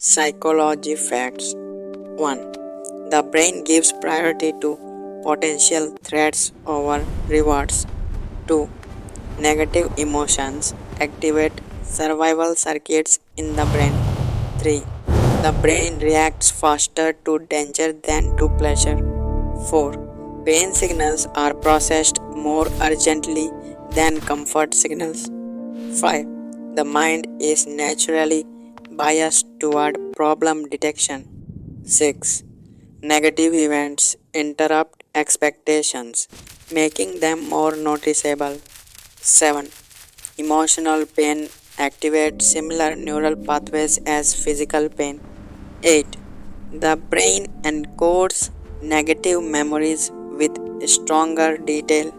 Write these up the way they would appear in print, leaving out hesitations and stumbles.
Psychology facts 1. The brain gives priority to potential threats over rewards. 2. Negative emotions activate survival circuits in the brain. 3. The brain reacts faster to danger than to pleasure. 4. Pain signals are processed more urgently than comfort signals. 5. The mind is naturally biased toward problem detection. 6. Negative events interrupt expectations, making them more noticeable. 7. Emotional pain activates similar neural pathways as physical pain. 8. The brain encodes negative memories with stronger detail.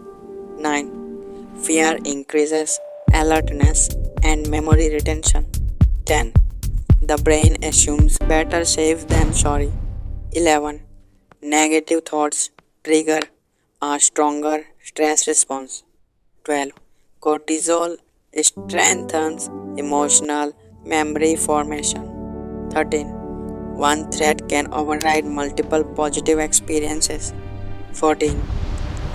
9. Fear increases alertness and memory retention. 10. The brain assumes better safe than sorry. 11. Negative thoughts trigger a stronger stress response. 12. Cortisol strengthens emotional memory formation. 13. One threat can override multiple positive experiences. 14.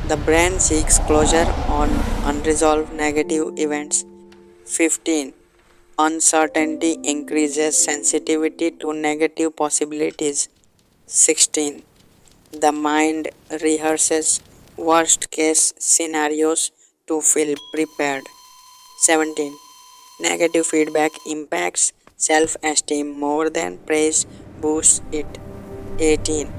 The brain seeks closure on unresolved negative events. 15. Uncertainty increases sensitivity to negative possibilities. 16. The mind rehearses worst case scenarios to feel prepared. 17. Negative feedback impacts self esteem more than praise boosts it. 18.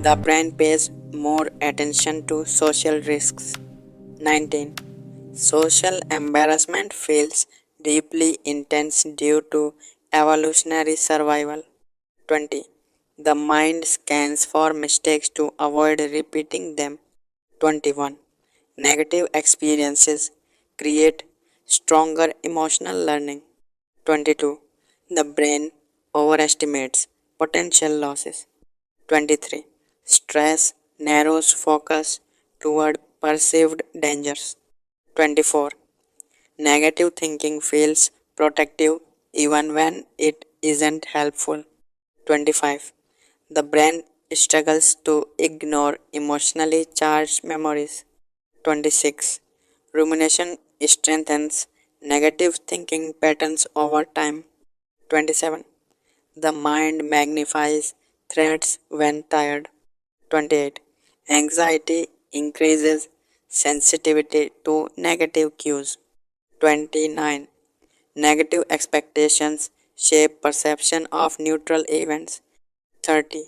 The brain pays more attention to social risks. 19. Social embarrassment feels deeply intense due to evolutionary survival. 20. The mind scans for mistakes to avoid repeating them. 21. Negative experiences create stronger emotional learning. 22. The brain overestimates potential losses. 23. Stress narrows focus toward perceived dangers. 24. Negative thinking feels protective even when it isn't helpful. 25. The brain struggles to ignore emotionally charged memories. 26. Rumination strengthens negative thinking patterns over time. 27. The mind magnifies threats when tired. 28. Anxiety increases sensitivity to negative cues. 29. Negative expectations shape perception of neutral events. 30.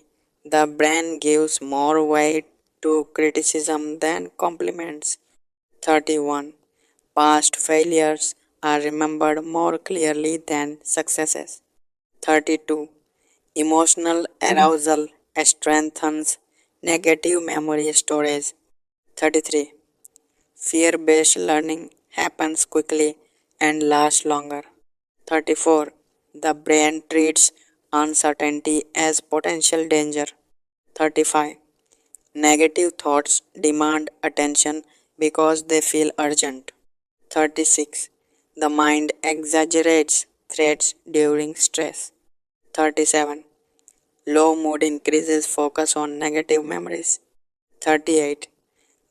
The brain gives more weight to criticism than compliments. 31. Past failures are remembered more clearly than successes. 32. Emotional arousal strengthens negative memory storage. 33. Fear based learning happens quickly and lasts longer. 34. The brain treats uncertainty as potential danger. 35. Negative thoughts demand attention because they feel urgent. 36. The mind exaggerates threats during stress. 37. Low mood increases focus on negative memories. 38.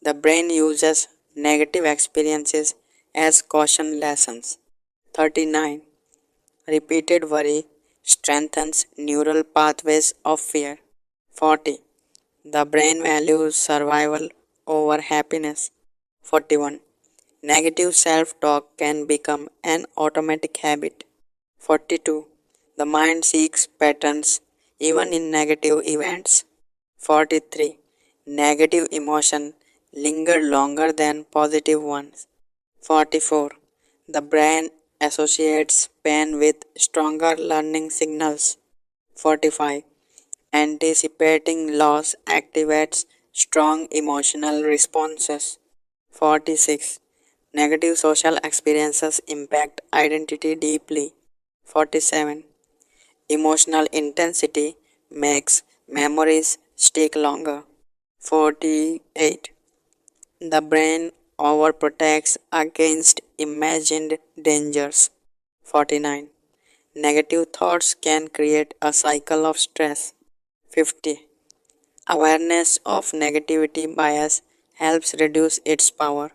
The brain uses negative experiences as caution lessons. 39. Repeated worry strengthens neural pathways of fear. 40. The brain values survival over happiness. 41. Negative self talk can become an automatic habit. 42. The mind seeks patterns even in negative events. 43. Negative emotion linger longer than positive ones. 44. The brain associates pain with stronger learning signals. 45. Anticipating loss activates strong emotional responses. 46. Negative social experiences impact identity deeply. 47. Emotional intensity makes memories stick longer. 48. The brain overprotects against imagined dangers. 49. Negative thoughts can create a cycle of stress. 50. Awareness of negativity bias helps reduce its power.